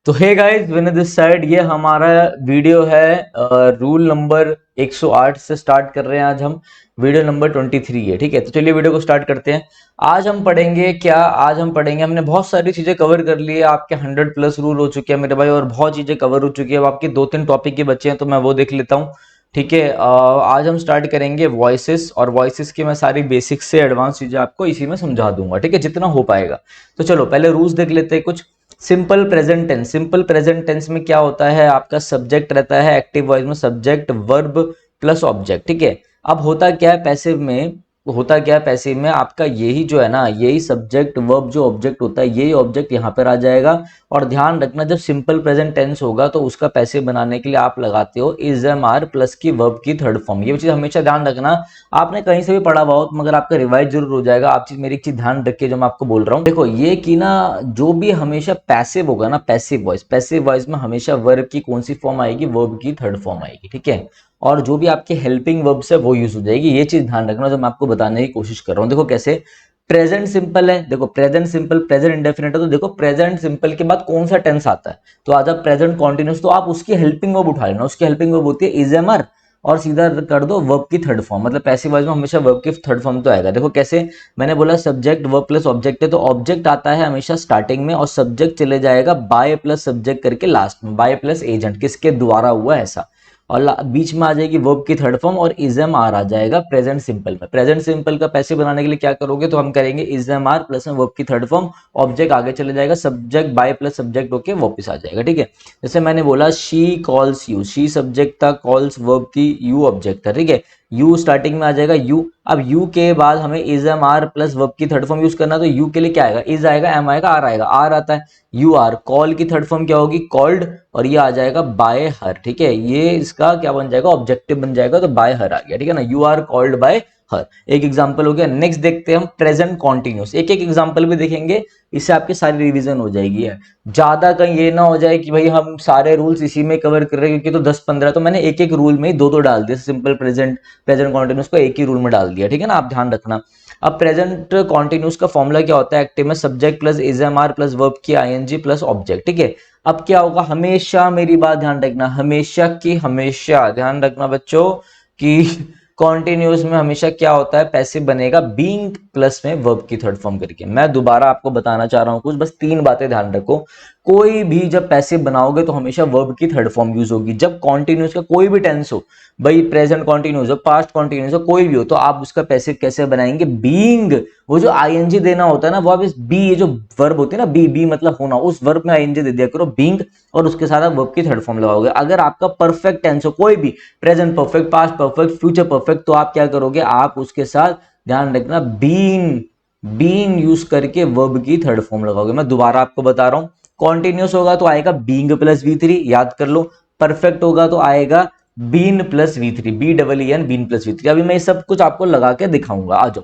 तो hey guys, win this side ये हमारा वीडियो है। रूल नंबर 108 से स्टार्ट कर रहे हैं। आज हम वीडियो नंबर 23 है। ठीक है, तो चलिए वीडियो को स्टार्ट करते हैं। आज हम पढ़ेंगे क्या? आज हम पढ़ेंगे, हमने बहुत सारी चीजें कवर कर ली है। आपके 100 प्लस रूल हो चुके हैं मेरे भाई, और बहुत चीजें कवर हो चुकी है। अब आपके 2-3 टॉपिक के बच्चे हैं, तो मैं वो देख लेता हूँ। ठीक है, आज हम स्टार्ट करेंगे वॉइसेस, और वॉइसेस की मैं सारी बेसिक से एडवांस चीजें आपको इसी में समझा दूंगा। ठीक है, जितना हो पाएगा। तो चलो पहले रूल्स देख लेते हैं कुछ। Simple present tense, simple present tense में क्या होता है? आपका सब्जेक्ट रहता है, एक्टिव वॉइस में सब्जेक्ट वर्ब प्लस ऑब्जेक्ट। ठीक है, अब होता क्या है पैसिव में? होता क्या है पैसिव में? आपका यही जो है ना, यही सब्जेक्ट वर्ब जो ऑब्जेक्ट होता है, यही ऑब्जेक्ट यहाँ पर आ जाएगा। और ध्यान रखना, जब सिंपल प्रेजेंट टेंस होगा तो उसका पैसिव बनाने के लिए आप लगाते हो इज एम आर प्लस की वर्ब की थर्ड फॉर्म। ये चीज हमेशा ध्यान रखना। आपने कहीं से भी पढ़ा हुआ हो मगर आपका रिवाइज जरूर हो जाएगा। आप चीज, मेरी एक चीज ध्यान रखिए जो मैं आपको बोल रहा हूँ। देखो ये कि ना, जो भी हमेशा पैसिव होगा ना, पैसिव वॉइस में हमेशा वर्ब की कौन सी फॉर्म आएगी? वर्ब की थर्ड फॉर्म आएगी। ठीक है, और जो भी आपके हेल्पिंग वर्ब्स है वो यूज हो जाएगी। ये चीज ध्यान रखना जो मैं आपको बताने की कोशिश कर रहा हूँ। देखो कैसे, प्रेजेंट सिंपल है। देखो प्रेजेंट सिंपल, प्रेजेंट इंडेफिनिट है, तो देखो प्रेजेंट सिंपल के बाद कौन सा टेंस आता है? तो आ जाए प्रेजेंट कॉन्टिन्यूस, तो आप उसकी हेल्पिंग वर्ब उठा लेना। उसकी हेल्पिंग वर्ब होती है इज एम आर, और सीधा कर दो वर्ब की थर्ड फॉर्म। मतलब पैसिव वॉइस में हमेशा वर्ब की थर्ड फॉर्म तो आएगा। देखो कैसे, मैंने बोला सब्जेक्ट वर्ब प्लस ऑब्जेक्ट है, तो ऑब्जेक्ट आता है हमेशा स्टार्टिंग में, और सब्जेक्ट चले जाएगा बाय प्लस सब्जेक्ट करके लास्ट में, बाय प्लस एजेंट, किसके द्वारा हुआ ऐसा। और बीच में आ जाएगी वर्ब की थर्ड फॉर्म, और इज एम आर आ जाएगा प्रेजेंट सिंपल में। प्रेजेंट सिंपल का पैसिव बनाने के लिए क्या करोगे? तो हम करेंगे इज एम आर प्लस में वर्ब की थर्ड फॉर्म, ऑब्जेक्ट आगे चले जाएगा, सब्जेक्ट बाय प्लस सब्जेक्ट होके वापस आ जाएगा। ठीक है, जैसे मैंने बोला she calls you, she subject था, कॉल्स वर्ब थी, यू ऑब्जेक्ट था। ठीक है, यू स्टार्टिंग में आ जाएगा यू। अब यू के बाद हमें is am are plus verb की थर्ड फॉर्म यूज करना, तो यू के लिए क्या आएगा? इज आएगा, एम आएगा, आर आएगा। आर आता है, यू आर। कॉल की थर्ड फॉर्म क्या होगी? कॉल्ड, और ये आ जाएगा बाय हर। ठीक है, ये इसका क्या बन जाएगा? ऑब्जेक्टिव बन जाएगा, तो बाय हर आ गया। ठीक है ना, you are called by her. एक एग्जांपल हो गया। नेक्स्ट देखते हैं हम प्रेजेंट कॉन्टिन्यूस। एक एक एग्जांपल भी देखेंगे, इससे आपकी सारी रिवीजन हो जाएगी। है ज्यादा कहीं ये ना हो जाए कि भाई हम सारे रूल्स इसी में कवर कर रहे हैं, क्योंकि तो 10-15, तो मैंने एक एक रूल में ही दो डाल दिया। सिंपल प्रेजेंट, प्रेजेंट कॉन्टिन्यूस को एक ही रूल में डाल दिया। ठीक है ना, आप ध्यान रखना। अब प्रेजेंट कॉन्टिन्यूस का फॉर्मूला क्या होता है? एक्टिव में subject plus is am are plus verb की आईएनजी प्लस ऑब्जेक्ट। ठीक है, अब क्या होगा? हमेशा मेरी बात ध्यान रखना, हमेशा की हमेशा ध्यान रखना बच्चों कि कॉन्टिन्यूस में हमेशा क्या होता है? पैसिव बनेगा बीइंग प्लस में वर्ब की थर्ड फॉर्म करके। मैं दोबारा आपको बताना चाह रहा हूं कुछ, बस 3 बातें ध्यान रखो। कोई भी जब पैसिव बनाओगे तो हमेशा वर्ब की थर्ड फॉर्म यूज होगी। जब कॉन्टिन्यूस का कोई भी टेंस हो, भाई प्रेजेंट कॉन्टिन्यूस हो, पास्ट कॉन्टिन्यूस हो, कोई भी हो, तो आप उसका पैसिव कैसे बनाएंगे? बीइंग। वो जो आईएनजी देना होता है ना, वो आप इस बी, ये जो वर्ब होती है ना, बी, बी मतलब होना, उस वर्ब में आईएनजी दे दिया करो, बीइंग, और उसके साथ आप वर्ब की थर्ड फॉर्म लगाओगे। अगर आपका परफेक्ट टेंस हो कोई भी, present perfect, past perfect, future perfect, तो आप क्या करोगे? आप उसके साथ ध्यान रखना बीइंग, बीइंग यूज करके वर्ब की थर्ड फॉर्म लगाओगे। मैं दोबारा आपको बता रहा हूं, कॉन्टिन्यूस होगा तो आएगा बीइंग प्लस V3, याद कर लो। परफेक्ट होगा तो आएगा been plus V3, b double e n, been plus V3। अभी मैं ये सब कुछ आपको लगा के दिखाऊंगा, आ जाओ।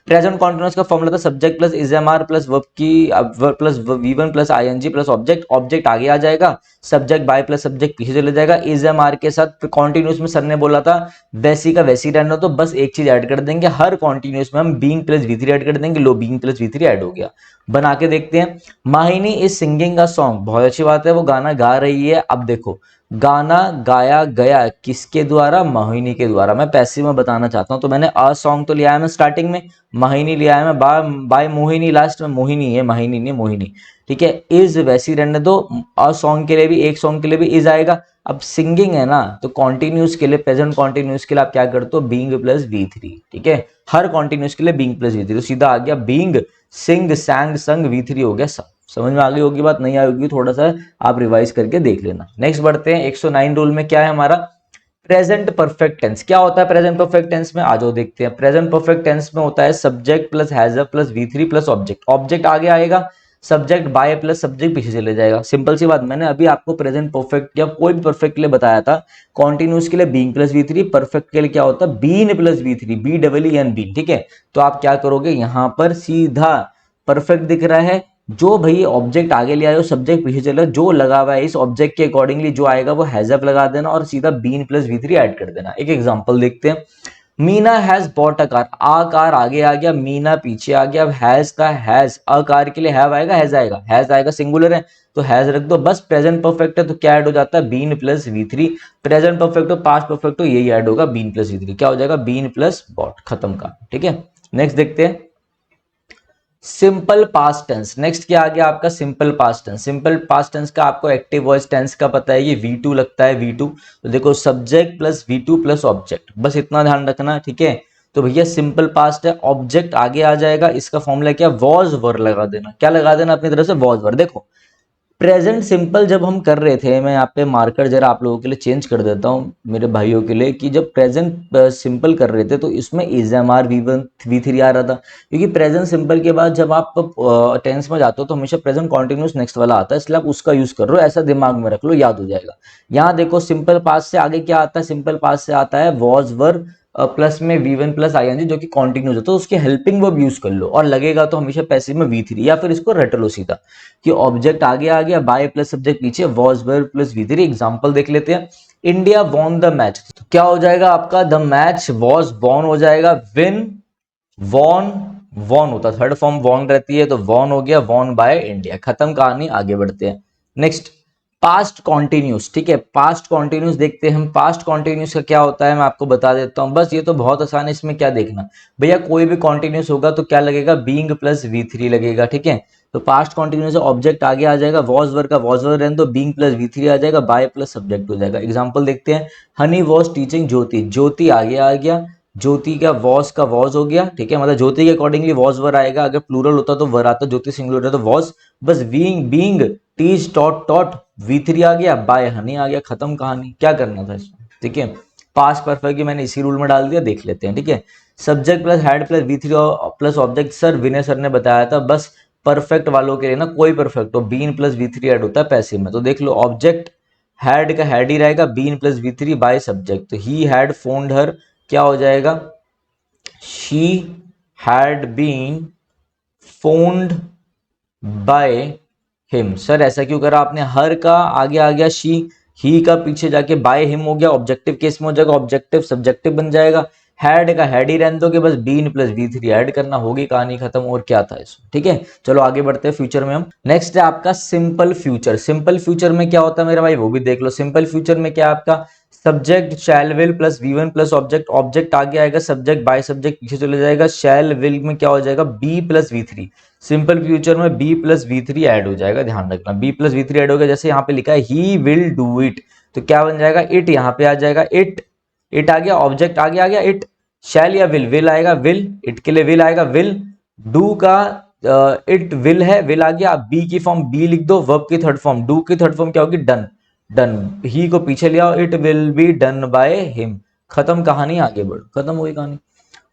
प्रेजेंट कॉन्टिन्यूस का फॉर्मूला था subject plus is am are plus verb की verb plus V1 plus ING plus object. Object आगे आ जाएगा, सब्जेक्ट बाय प्लस सब्जेक्ट पीछे चले जाएगा। इज एम आर के साथ कॉन्टिन्यूस में सर ने बोला था वैसी का वैसी रहना, तो बस एक चीज ऐड कर देंगे, हर कॉन्टिन्यूस में हम बीइंग प्लस V3 ऐड कर देंगे। लो, बीइंग प्लस V3 ऐड हो गया। बना के देखते हैं। माहिनी इज सिंगिंग अ सॉन्ग, बहुत अच्छी बात है, वो गाना गा रही है। अब देखो, गाना गाया गया किसके द्वारा? मोहिनी के द्वारा। मैं पैसिव में बताना चाहता हूं, तो मैंने अ सॉन्ग तो लिया है मैं स्टार्टिंग में, मोहिनी लिया है मैं बाय मोहिनी लास्ट में, मोहिनी है, मोहिनी नहीं मोहिनी। ठीक है, इज वैसी रहने दो। अ सॉन्ग के लिए भी, एक सॉन्ग के लिए भी इज आएगा। अब सिंगिंग है ना, तो कॉन्टिन्यूस के लिए, प्रेजेंट कॉन्टिन्यूस के लिए आप क्या करते हो? Being plus V3। ठीक है, हर कॉन्टिन्यूस के लिए बीइंग प्लस V3, तो सीधा आ गया बीइंग, सिंग, सैंग, संग, V3 हो गया सब। समझ में आ गई होगी बात? नहीं आई होगी थोड़ा सा आप रिवाइज करके देख लेना। नेक्स्ट बढ़ते हैं। 109 रूल में क्या है हमारा? Present perfect tense. क्या होता है प्रेजेंट परफेक्ट टेंस में? आ जाओ देखते हैं। प्रेजेंट परफेक्ट टेंस में होता है subject plus has plus V3 plus object. Object आगे आएगा, सब्जेक्ट बाय प्लस सब्जेक्ट पीछे चले जाएगा। सिंपल सी बात, मैंने अभी आपको प्रेजेंट परफेक्ट या कोई भी परफेक्ट के लिए बताया था। कॉन्टिन्यूस के लिए बीइंग प्लस V3, परफेक्ट के लिए क्या होता है? Been plus V3, b double e n, been. ठीक है, तो आप क्या करोगे? यहां पर सीधा परफेक्ट दिख रहा है, जो भाई ऑब्जेक्ट आगे ले आए हो, सब्जेक्ट पीछे चले, जो लगा हुआ है इस ऑब्जेक्ट के अकॉर्डिंगली जो आएगा वो हैजअप लगा देना, और सीधा बीन प्लस V3 ऐड कर देना। एक एग्जांपल देखते हैं। Meena has bought a car, आ कार आगे आ गया, मीना पीछे आ गया, अब हैज का हैज, अ कार के लिए हैव आएगा, हैज आएगा सिंगुलर है तो हैज रख दो। बस प्रेजेंट परफेक्ट है तो क्या ऐड हो जाता है, been plus V3। Present perfect हो पास्ट परफेक्ट हो यही ऐड होगा, बीन प्लस V3, क्या हो जाएगा, बीन प्लस बॉट, खत्म का। ठीक है, नेक्स्ट देखते हैं सिंपल पास्ट टेंस। नेक्स्ट क्या आ गया आपका, simple past tense. Simple past tense का आपको एक्टिव वॉइस टेंस का पता है, ये V2 लगता है, V2 तो देखो subject plus V2 plus object, बस इतना ध्यान रखना। ठीक है, तो भैया सिंपल पास्ट है, ऑब्जेक्ट आगे आ जाएगा, इसका फॉर्मूला क्या, वॉज वर लगा देना। क्या लगा देना अपनी तरफ से, वॉज वर। देखो प्रेजेंट सिंपल जब हम कर रहे थे, मैं यहाँ पे मार्कर जरा आप लोगों के लिए चेंज कर देता हूँ मेरे भाइयों के लिए, कि जब प्रेजेंट सिंपल कर रहे थे तो इसमें is am are V1 V3 आ रहा था, क्योंकि प्रेजेंट सिंपल के बाद जब आप टेंस में जाते हो तो हमेशा प्रेजेंट कॉन्टिन्यूस नेक्स्ट वाला आता है, इसलिए आप उसका यूज कर रहे हो, ऐसा दिमाग में रख लो, याद हो जाएगा। यहाँ देखो सिंपल पास्ट से आगे क्या आता है, सिंपल पास्ट से आता है वॉज वर प्लस में V1 प्लस ING जो कि कॉन्टिन्यूस है, तो उसके हेल्पिंग वर्ब यूज कर लो, और लगेगा तो हमेशा पैसिव में V3, या फिर इसको रट लो सीधा कि ऑब्जेक्ट आगे आ गया, बाय प्लस सब्जेक्ट पीछे, was were plus V3। Example देख लेते हैं, इंडिया वॉन द मैच, तो क्या हो जाएगा आपका, द मैच वॉज वॉन हो जाएगा, विन वॉन, वॉन होता थर्ड फॉर्म वॉन रहती है तो वॉन हो गया, वॉन बाय इंडिया, खत्म कहानी, आगे बढ़ते हैं। Next past continuous. ठीक है, पास्ट कॉन्टिन्यूस देखते हैं हम, पास्ट कॉन्टिन्यूस का क्या होता है मैं आपको बता देता हूं, बस ये तो बहुत आसान है, इसमें क्या देखना भैया, कोई भी कॉन्टिन्यूस होगा तो क्या लगेगा, बीइंग प्लस V3 लगेगा। ठीक है, तो पास्ट कॉन्टिन्यूस ऑब्जेक्ट आगे आ जाएगा, वॉज वर का वॉज वर रहने दो, बीइंग प्लस V3 आ जाएगा, बाय प्लस सब्जेक्ट हो जाएगा। एग्जांपल देखते हैं, हनी वॉज टीचिंग ज्योति, ज्योति आगे आ गया, ज्योति का वॉज हो गया। ठीक है, मतलब ज्योति के अकॉर्डिंगली वॉज वर आएगा, अगर प्लूरल होता तो वर आता, ज्योति सिंगुलर है तो वॉज, बस being being teach taught taught V3 आ गया, बाय हनी आ गया, खत्म कहानी। क्या करना था इसमें, ठीक है, पास्ट परफेक्ट की मैंने इसी रूल में डाल दिया, देख लेते हैं। ठीक है, subject plus had plus V3 plus object, sir Vinay sir ने बताया था, बस परफेक्ट वालों के लिए ना, कोई परफेक्ट हो बीन प्लस V3 ऐड होता है पैसिव में, तो देख लो ऑब्जेक्ट हैड का हैड ही रहेगा, been plus V3 by subject, तो ही हैड फोन्ड हर, क्या हो जाएगा, she had been phoned by him. Sir ऐसा क्यों करा आपने, हर का आगे आ गया शी, ही का पीछे जाके बाय हिम हो गया, ऑब्जेक्टिव केस में हो जाएगा, ऑब्जेक्टिव सब्जेक्टिव बन जाएगा, हैड का हैड ही रहने दोगे, बस बीन प्लस V3 ऐड करना, होगी कहानी खत्म, और क्या था इसमें। ठीक है, चलो आगे बढ़ते हैं फ्यूचर में हम। नेक्स्ट है आपका सिंपल फ्यूचर। सिंपल फ्यूचर में क्या होता है मेरा भाई, वो भी देख लो। सिंपल फ्यूचर में क्या आपका, subject shall will plus V1 plus object, object आगे आएगा, सब्जेक्ट बाय सब्जेक्ट पीछे चले जाएगा, शैल विल में क्या हो जाएगा, B plus V3। Simple future में B प्लस V3 ऐड हो जाएगा, ध्यान रखना B प्लस V3 ऐड हो गया, जैसे यहाँ पे लिखा है ही विल डू इट, तो क्या बन जाएगा, इट यहाँ पे आ जाएगा, इट, इट आ गया, ऑब्जेक्ट आगे आ गया इट, शैल या विल आएगा, विल, इट के लिए विल आएगा, विल, डू का इट विल है, विल आ गया, आप बी की फॉर्म बी लिख दो, वर्ब की थर्ड फॉर्म, डू की थर्ड फॉर्म क्या होगी, डन, डन, ही को पीछे ले आओ, it will be done bye him, खत्म कहानी, आगे बढ़ो, खत्म हुई कहानी।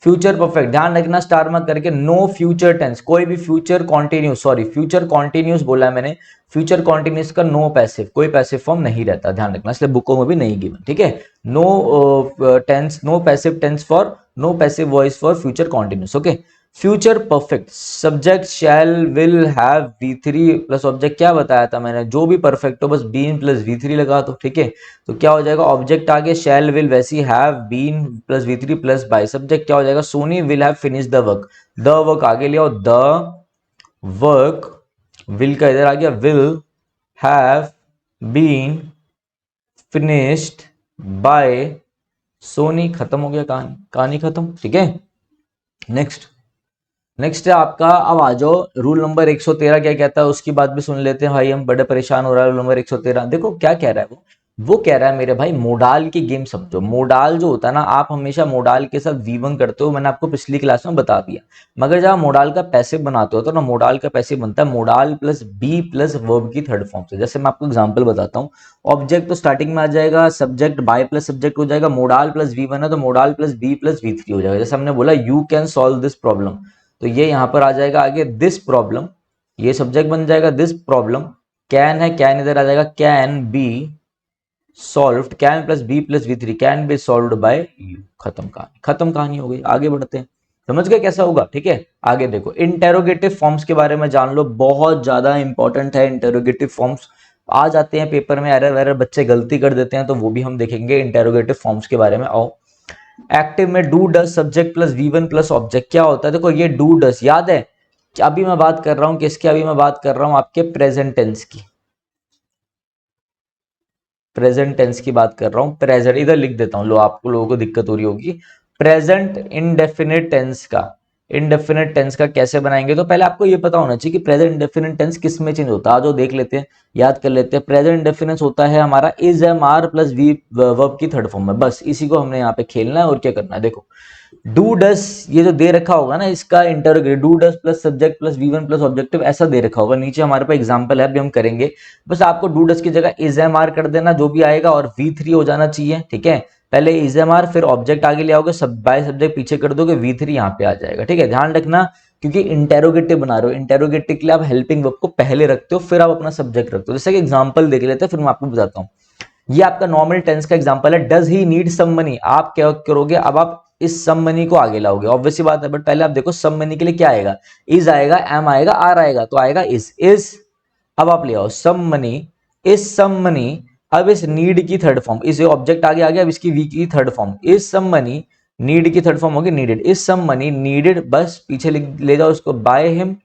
फ्यूचर परफेक्ट ध्यान रखना, स्टार मार्क करके, नो फ्यूचर टेंस, कोई भी future continuous, sorry future continuous बोला है मैंने, फ्यूचर कॉन्टिन्यूस का नो पैसिव, कोई पैसिव फॉर्म नहीं रहता, ध्यान रखना, इसलिए बुकों में भी नहीं गिवन। ठीक है, no tense, no passive tense for, no passive voice for future continuous. Okay, future perfect, subject shall will have V3 plus object, क्या बताया था मैंने, जो भी परफेक्ट हो बस बीन प्लस V3 लगा दो। ठीक है, तो क्या हो जाएगा, ऑब्जेक्ट आगे शैल विल, वैसी have been plus V3 plus by subject, क्या हो जाएगा, Soni will have finish the work, the work आगे ले आओ, द वर्क, विल का इधर आ गया, will have been finished by Soni, खत्म हो गया कहानी, कहानी खत्म। ठीक है, नेक्स्ट है आपका, अब आ जाओ रूल नंबर 113 क्या कहता है, उसकी बात भी सुन लेते हैं भाई, हम बड़े परेशान हो रहा है रूल नंबर 113। देखो क्या कह रहा है वो कह रहा है मेरे भाई, मोडाल की गेम समझो। मोडाल जो होता है ना, आप हमेशा मोडाल के साथ V1 करते हो, मैंने आपको पिछली क्लास में बता दिया, मगर जब मोडाल का पैसिव बनाते हो तो ना, मोडाल का पैसिव बनता है modal plus B plus verb की थर्ड फॉर्म से। जैसे मैं आपको एग्जाम्पल बताता हूँ, ऑब्जेक्ट तो स्टार्टिंग में आ जाएगा, सब्जेक्ट बाय प्लस सब्जेक्ट हो जाएगा, मोडाल प्लस V1 है तो modal plus B plus V3 हो जाएगा। जैसे हमने बोला you can solve this problem, तो ये यहां पर आ जाएगा आगे दिस प्रॉब्लम, ये सब्जेक्ट बन जाएगा, दिस प्रॉब्लम, कैन है, कैन इधर आ जाएगा, can be solved, can plus B plus V3, can be solved by you, खत्म कहानी, खत्म कहानी हो गई। आगे बढ़ते हैं, समझ गए कैसा होगा। ठीक है, आगे देखो, इंटेरोगेटिव फॉर्म्स के बारे में जान लो, बहुत ज्यादा इंपॉर्टेंट है इंटेरोगेटिव फॉर्म्स, आ जाते हैं पेपर में एरर वेरर, बच्चे गलती कर देते हैं, तो वो भी हम देखेंगे इंटेरोगेटिव फॉर्म्स के बारे में। आओ, एक्टिव में do does subject plus V1 plus object क्या होता है? देखो ये डू डस याद है कि अभी मैं बात कर रहा हूं किसकी? अभी मैं बात कर रहा हूं आपके प्रेजेंट टेंस की, प्रेजेंट टेंस की बात कर रहा हूं। प्रेजेंट इधर लिख देता हूं, लो आपको लोगों को दिक्कत हो रही होगी। प्रेजेंट इंडेफिनिट टेंस का, इंडेफिनिट टेंस का कैसे बनाएंगे? तो पहले आपको ये पता होना चाहिए कि प्रेजेंट इंडेफिनिट टेंस किस में चेंज होता है। जो देख लेते हैं, याद कर लेते हैं। प्रेजेंट इंडेफिनिट होता है हमारा is am are plus V verb की थर्ड फॉर्म में, बस इसी को हमने यहाँ पे खेलना है और क्या करना है। देखो डू डस ये जो दे रखा होगा ना, इसका interrogate do does plus subject plus V1 plus objective ऐसा दे रखा होगा। नीचे हमारे पास एग्जांपल है, अभी हम करेंगे। बस आपको डू डस की जगह इज एम आर कर देना जो भी आएगा, और V3 हो जाना चाहिए। ठीक है, पहले इज एम आर फिर ऑब्जेक्ट आगे ले आओगे, सब बाय सब्जेक्ट पीछे कर दोगे, V3 यहाँ पे आ जाएगा। ठीक है, ध्यान रखना क्योंकि इंटेरोगेटिव बना रहे हो, इंटेरोगेटिव के लिए आप हेल्पिंग वर्ब को पहले रखते हो फिर आप अपना सब्जेक्ट रखते हो। जैसे कि एग्जांपल देख लेते हैं फिर मैं आपको बताता हूँ। ये आपका नॉर्मल टेंस का एग्जांपल है, does he need some money. आप क्या करोगे? अब आप इस सम मनी को आगे लाओगे, ऑब्वियस सी बात है। बट पहले आप देखो सम मनी के लिए क्या आएगा? इज आएगा, एम आएगा, आर आएगा, तो आएगा इज। अब आप ले आओ सम मनी, इस सम मनी। अब इस नीड की थर्ड फॉर्म, इस ऑब्जेक्ट आगे आ गया, अब इसकी वी की third form is some money, need की थर्ड फॉर्म होगी needed, is some money needed, बस पीछे ले जाओ उसको, by him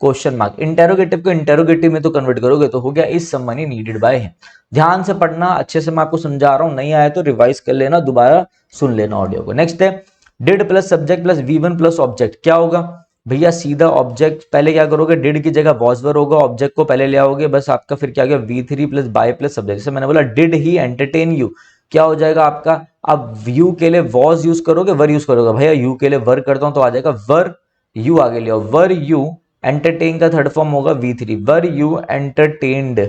question mark. Interrogative को इंटेरोगेटिव में तो कन्वर्ट करोगे तो हो गया is some money needed by him. ध्यान से पढ़ना, अच्छे से मैं आपको समझा रहा हूं, नहीं आया तो रिवाइज कर लेना, दोबारा सुन लेना ऑडियो को। नेक्स्ट है did plus subject plus V1 plus object क्या होगा? भैया सीधा ऑब्जेक्ट पहले क्या करोगे? डिड की जगह वॉज वर होगा, ऑब्जेक्ट को पहले ले आओगे, बस आपका फिर क्या गया? V3 plus bye plus subject. जैसे मैंने बोला डिड ही एंटरटेन यू, क्या हो जाएगा आपका? अब यू के लिए वॉज यूज करोगे, वर यूज करोगे? भैया यू के लिए वर करता हूं तो आ जाएगा वर, यू आगे ले आओ, वर यू एंटरटेन का थर्ड फॉर्म होगा V3, were you entertained,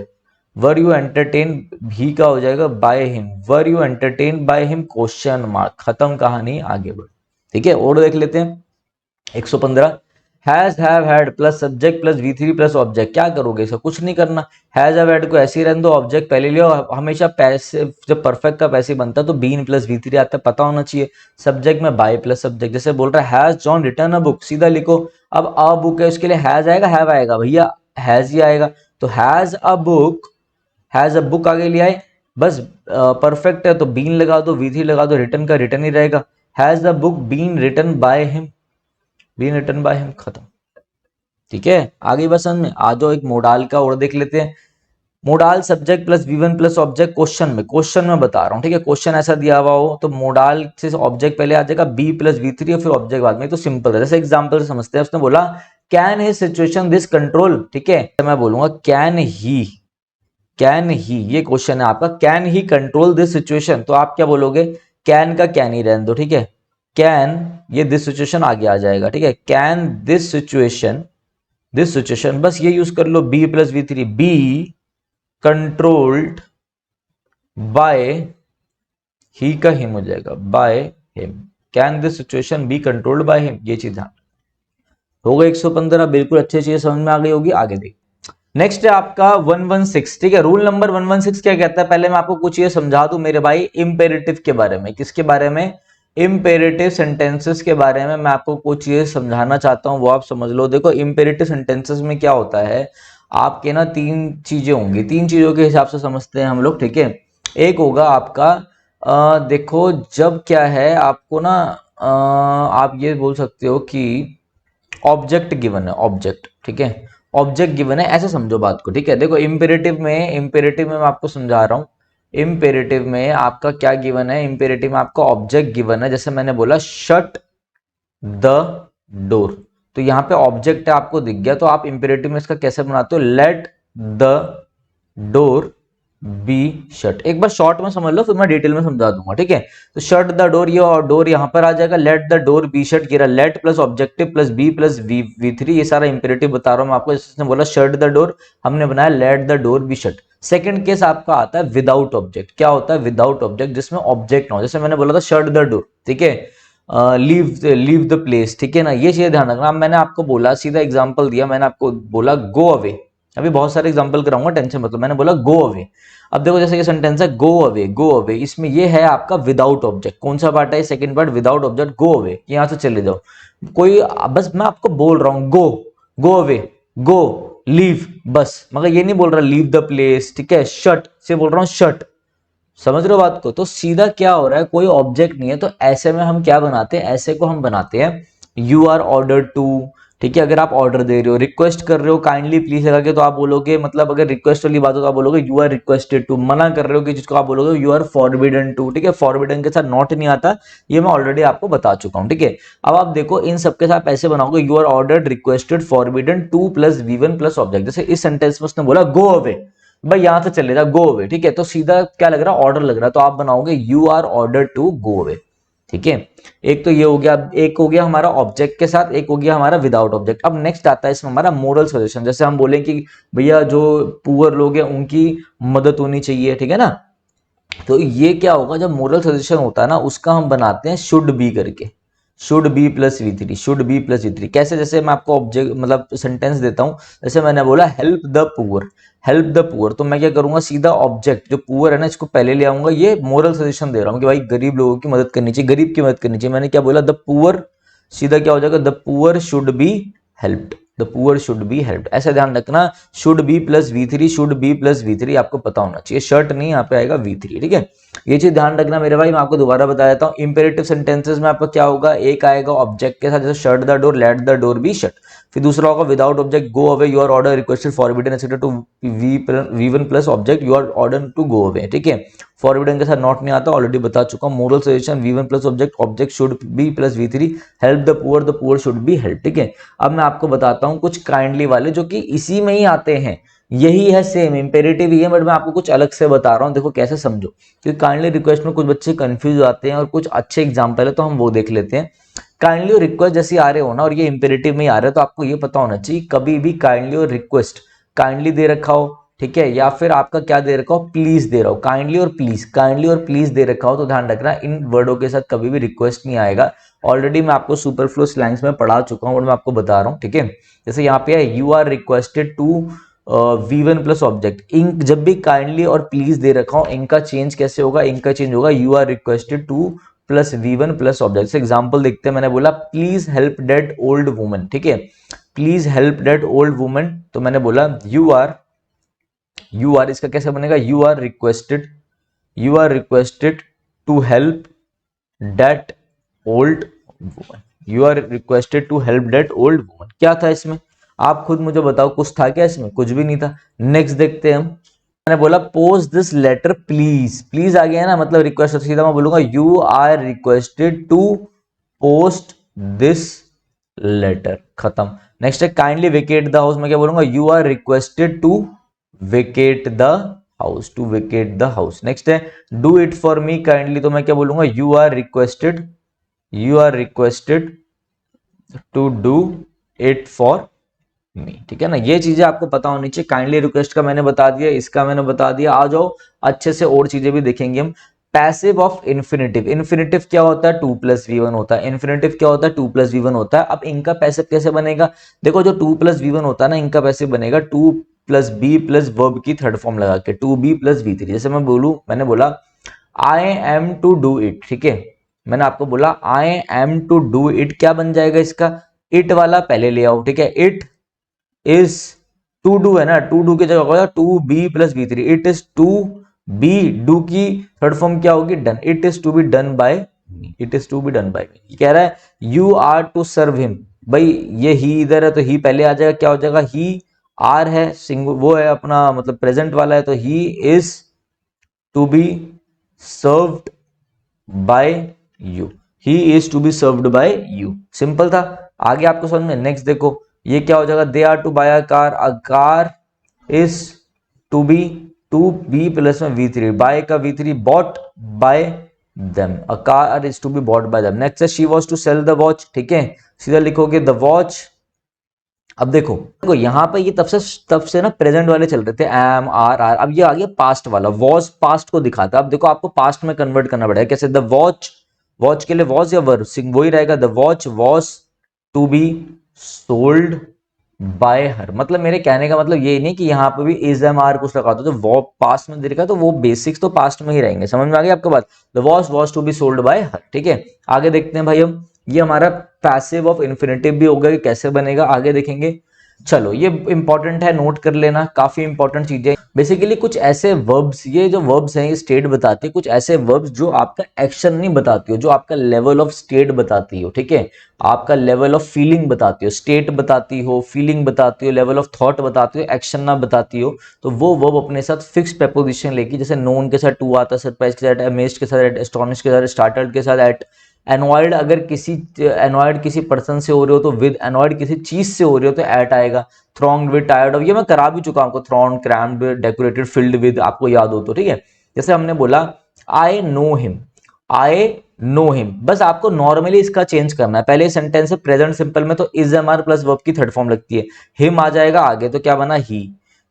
were you entertain भी का हो जाएगा by him, were you entertain bye him question mark. खत्म कहानी, आगे बढ़ो। ठीक है, और देख लेते हैं 115। Has have had plus subject plus V3 plus object क्या करोगे? इसका कुछ नहीं करना, हैज हैव हैड को ऐसे ही रहने दो, ऑब्जेक्ट पहले लियो। हमेशा पैसे जब परफेक्ट का पैसे बनता है तो बीन प्लस V3 आता है, पता होना चाहिए। सब्जेक्ट में बाय प्लस सब्जेक्ट, जैसे बोल रहा है has John return a book, सीधा लिखो। अब अ बुक है, उसके लिए हैज आएगा, हैव आएगा? भैया हैज ही आएगा, तो has a book, has a book आगे ले आए, बस परफेक्ट है तो बीन लगा दो, V3 लगा दो, रिटर्न का रिटर्न ही रहेगा। Has the book been written by him, been written by him, खत्म। ठीक है, आगे बस में आ जाओ, एक मोडाल का और देख लेते हैं। Modal subject plus V1 plus object question में बता रहा हूं। ठीक है, क्वेश्चन ऐसा दिया हुआ हो तो मोडाल से ऑब्जेक्ट पहले आ जाएगा, B प्लस V3 और फिर ऑब्जेक्ट बाद में, तो सिंपल है। जैसे एग्जांपल समझते हैं, उसने बोला can he situation this control. ठीक है, तो मैं बोलूंगा कैन ही, ये क्वेश्चन है आपका, can he control this situation, तो आप क्या बोलोगे? कैन का कैन ही रहने दो। ठीक है, कैन ये दिस सिचुएशन आगे आ जाएगा। ठीक है, कैन दिस सिचुएशन बस ये यूज कर लो, B plus V3, be controlled by he का हिम हो जाएगा, by him. Can this situation be controlled by him, ये चीज ध्यान। हो गया 115, बिल्कुल अच्छी चीज समझ में आ गई होगी। आगे देख, नेक्स्ट है आपका 116। ठीक है, रूल नंबर 116 क्या कहता है? पहले मैं आपको कुछ ये समझा दूं मेरे भाई, इंपेरेटिव के बारे में। किसके बारे में? इंपेरेटिव सेंटेंसेस के बारे में मैं आपको कुछ ये समझाना चाहता हूं, वो आप समझ लो। देखो इंपेरेटिव सेंटेंसेस में क्या होता है, आपके ना तीन चीजें होंगी, तीन चीजों के हिसाब से समझते हैं हम लोग। ठीक है, एक होगा आपका देखो जब क्या है आपको ना, आप ये बोल सकते हो कि ऑब्जेक्ट गिवन है, ऑब्जेक्ट। ठीक है, ऑब्जेक्ट गिवन है, ऐसे समझो बात को। ठीक है, देखो इंपेरेटिव में मैं आपको समझा रहा हूं। इंपेरेटिव में आपका क्या गिवन है? इंपेरेटिव में आपका ऑब्जेक्ट गिवन है। जैसे मैंने बोला शट द डोर, तो यहाँ पे ऑब्जेक्ट है, आपको दिख गया, तो आप इंपेरेटिव में इसका कैसे बनाते हो? Late the door be shut. एक बार शॉर्ट में समझ लो, फिर मैं डिटेल में समझा दूंगा। ठीक है, तो शट द डोर, ये और डोर यहां पर आ जाएगा, let the door be shut, गिरा let plus objective plus be plus V3, ये सारा इंपेरेटिव बता रहा हूं मैं आपको। जिसने बोला शट द डोर, हमने बनाया late the door be shut. Second case आपका आता है विदाउट ऑब्जेक्ट। क्या होता है विदाउट ऑब्जेक्ट? जिसमें ऑब्जेक्ट ना हो, जैसे मैंने बोला था शट द डोर। ठीक है, लीव द प्लेस। ठीक है ना, ये चीज ध्यान रखना। मैंने आपको बोला, सीधा एग्जांपल दिया, मैंने आपको बोला गो अवे। अभी बहुत सारे एग्जांपल कराऊंगा, टेंशन मतलब। मैंने बोला गो अवे। अब देखो जैसे ये सेंटेंस है गो अवे, गो अवे, इसमें ये है आपका विदाउट ऑब्जेक्ट। कौन सा पार्ट है? Second part, without object, go away, यहां से चले जाओ। कोई बस मैं आपको बोल रहा हूं गो अवे, गो, लीव, बस, मगर ये नहीं बोल रहा लीव द प्लेस। ठीक है, शट से बोल रहा हूं शट, समझ रहे हो बात को? तो सीधा क्या हो रहा है, कोई ऑब्जेक्ट नहीं है, तो ऐसे में हम क्या बनाते हैं, ऐसे को हम बनाते हैं यू आर ऑर्डर टू। ठीक है, अगर आप ऑर्डर दे रहे हो, रिक्वेस्ट कर रहे हो काइंडली प्लीज लगा के, तो आप बोलोगे, मतलब अगर रिक्वेस्ट वाली बात हो तो आप बोलोगे यू आर रिक्वेस्टेड टू। मना कर रहे हो कि जिसको आप बोलोगे यू आर फॉरबिडन टू। ठीक है, फॉरबिडन के साथ नॉट नहीं आता, ये मैं ऑलरेडी आपको बता चुका हूं। ठीक है, अब आप देखो इन सबके साथ ऐसे बनाओगे you are ordered requested forbidden to plus वी1 प्लस ऑब्जेक्ट। जैसे इस सेंटेंस में उसने बोला गो अवे, भाई यहां से चले जा, गो अवे। ठीक है, तो सीधा क्या लग रहा है, ऑर्डर लग रहा है, तो आप बनाओगे you are order to go away. ठीक है, एक तो ये हो गया, एक हो गया हमारा ऑब्जेक्ट के साथ, एक हो गया हमारा विदाउट ऑब्जेक्ट। अब नेक्स्ट आता है इसमें हमारा मोरल सजेशन। जैसे हम बोलें कि भैया जो पुअर लोग हैं उनकी मदद होनी चाहिए, ठीक है ना, तो ये क्या होगा, जब मोरल सजेशन होता है ना, उसका हम बनाते हैं शुड बी करके, should be plus we three, should be plus we three. कैसे, जैसे मैं आपको ऑब्जेक्ट मतलब सेंटेंस देता हूं, जैसे मैंने बोला help the poor, help the poor, तो मैं क्या करूंगा, सीधा ऑब्जेक्ट जो पुअर है ना इसको पहले ले आऊंगा, ये मोरल सजेशन दे रहा हूं कि भाई गरीब लोगों की मदद करनी चाहिए, गरीब की मदद करनी चाहिए। मैंने क्या बोला, द पुअर, सीधा क्या हो जाएगा, the poor should be helped, the poor should be helped. ऐसा ध्यान रखना, should be plus we three, should be plus we three आपको पता होना चाहिए, शर्ट नहीं, यहाँ पे आएगा वी थ्री। ठीक है, ये चीज ध्यान रखना मेरे भाई। मैं आपको दोबारा बता देता हूँ, इंपेरेटिव सेंटेंसेस में आपका क्या होगा, एक आएगा ऑब्जेक्ट के साथ, जैसे shut the door, let the door be shut. फिर दूसरा होगा without object, go away, you're order requested forbidden etcetera to वी1 plus object, you're order to go away. ठीक है, फॉरबिडन के साथ नॉट नहीं आता, ऑलरेडी बता चुका हूं। मोरल सजेशन वी1 plus object, object should be plus वी3, help the poor should be help. ठीक है, अब मैं आपको बताता हूं कुछ काइंडली वाले जो कि इसी में ही आते हैं, यही है सेम इंपेरेटिव ही है, बट मैं आपको कुछ अलग से बता रहा हूं, देखो कैसे समझो। क्योंकि काइंडली रिक्वेस्ट में कुछ बच्चे कंफ्यूज आते हैं, और कुछ अच्छे एग्जाम्पल है तो हम वो देख लेते हैं। काइंडली और रिक्वेस्ट जैसे आ रहे हो ना, और ये इंपेरेटिव में ही आ रहे हो, तो आपको ये पता होना चाहिए, कभी भी काइंडली और रिक्वेस्ट, काइंडली दे रखा हो, ठीक है, या फिर आपका क्या दे रखा हो, प्लीज दे रहा हो, काइंडली और प्लीज, काइंडली और प्लीज दे रखा हो, तो ध्यान रखना इन वर्डों के साथ कभी भी रिक्वेस्ट नहीं आएगा। ऑलरेडी मैं आपको सुपरफ्लो स्लैंग्स में पढ़ा चुका हूं, और मैं आपको बता रहा हूं। ठीक है, जैसे यहाँ पे है यू आर रिक्वेस्टेड टू वी1 प्लस ऑब्जेक्ट, इंक जब भी काइंडली और प्लीज दे रखा हो, इनका चेंज कैसे होगा, इनका चेंज होगा you are requested to plus वी1 प्लस ऑब्जेक्ट। एग्जाम्पल देखते हैं, मैंने बोला please help that old woman. ठीक है, please help that old woman, तो मैंने बोला यू आर इसका कैसे बनेगा, you are requested to help that old woman, you are requested to help that old woman. क्या था इसमें, आप खुद मुझे बताओ, कुछ था क्या इसमें, कुछ भी नहीं था। नेक्स्ट देखते हैं हम, मैंने बोला post this letter please, please आ गया ना, मतलब रिक्वेस्ट, सीधा मैं बोलूंगा you are requested to post this letter, खत्म। नेक्स्ट है काइंडली वेकेट द हाउस, मैं क्या बोलूंगा you are requested to vacate the house, to vacate the house. Next है do it for me kindly, तो मैं क्या बोलूंगा you are requested to do it for me. ठीक है ना, ये चीजें आपको पता होनी चाहिए। काइंडली रिक्वेस्ट का मैंने बता दिया, इसका मैंने बता दिया, आ जाओ अच्छे से और चीजें भी देखेंगे हम। पैसिव ऑफ इन्फिनेटिव, इन्फिनेटिव क्या होता है, 2 प्लस वी1 होता है, इन्फिनेटिव क्या होता है, 2 प्लस वी1 होता है। अब इनका पैसिव कैसे बनेगा, देखो जो 2 प्लस वी1 होता है ना, इनका पैसिव बनेगा 2 प्लस बी प्लस वर्ब की थर्ड फॉर्म लगा के, 2b प्लस वी3। जैसे मैं बोलूं, मैंने बोला I am to do it, ठीक है, मैंने आपको बोला I am to do it, क्या बन जाएगा इसका, इट वाला पहले ले आओ। ठीक है, इट इज टू डू है ना, टू डू की जगह होगा to be plus B three, it is to be, do की थर्ड फॉर्म क्या होगी, done, it is to be done by me, it is to be done by me. कह रहा है you are to serve him, भाई ये ही इधर है तो ही पहले आ जाएगा, क्या हो जाएगा, ही आर है सिंगल, वो है अपना मतलब प्रेजेंट वाला है, तो he is to be served by you, he is to be served by you. Simple था, आगे आपको समझ में। नेक्स्ट देखो, ये क्या हो जाएगा, they are to buy a car is to be plus में वी थ्री, बाय का V three, bought by them, a car is to be bought by them. Next है she was to sell the watch, ठीक है, सीधा लिखोगे the watch. अब देखो यहां पे ये तब से ना प्रेजेंट वाले चल रहे थे, एम आर आर, अब ये आ गया पास्ट वाला, वॉज पास्ट को दिखाता है। अब देखो आपको पास्ट में कन्वर्ट करना पड़ेगा, कैसे, द वॉच, वॉच के लिए वॉज या वर्ब, वही रहेगा, the watch was to be sold by her. मतलब मेरे कहने का मतलब ये नहीं कि यहाँ पे भी इज एम आर कुछ लगा दो, तो वो पास्ट में दिखेगा तो वो बेसिक्स तो पास्ट में ही रहेंगे। समझ में आ गई आपको बात, the was to be sold by her. ठीक है, आगे देखते हैं भाई हम, ये हमारा पैसिव ऑफ इन्फिनेटिव भी होगा कि कैसे बनेगा, आगे देखेंगे। चलो ये इंपॉर्टेंट है, नोट कर लेना, काफी इंपॉर्टेंट चीजें। बेसिकली कुछ ऐसे वर्ब्स, ये जो वर्ब्स हैं ये स्टेट बताते हैं, कुछ ऐसे वर्ब्स जो आपका एक्शन नहीं बताती हो, जो आपका लेवल ऑफ स्टेट बताती हो, ठीक है, आपका लेवल ऑफ फीलिंग बताती हो, स्टेट बताती हो, फीलिंग बताती हो, लेवल ऑफ थॉट बताती हो, एक्शन ना बताती हो, तो वो वर्ब अपने साथ फिक्स प्रेपोजिशन लेगी। जैसे नोन के साथ टू आता है, सरप्राइज के साथ, अमेज्ड के साथ, एस्टोनिश के साथ, स्टार्टल्ड के साथ एट, एनॉयड अगर किसी एनॉयड किसी पर्सन से हो रहे हो तो विद, एनॉयड किसी चीज से हो रहे हो तो एट आएगा। थ्रॉन्ग विद, टायर्ड ऑफ, ये मैं करा भी चुका हूं आपको, throng, crammed, decorated, filled with, आपको याद हो तो, ठीक है। जैसे हमने बोला I know him, I know him, बस आपको नॉर्मली इसका चेंज करना है। पहले सेंटेंस है प्रेजेंट सिंपल में तो is am are plus verb की थर्ड फॉर्म लगती है, हिम आ जाएगा आगे तो क्या बना ही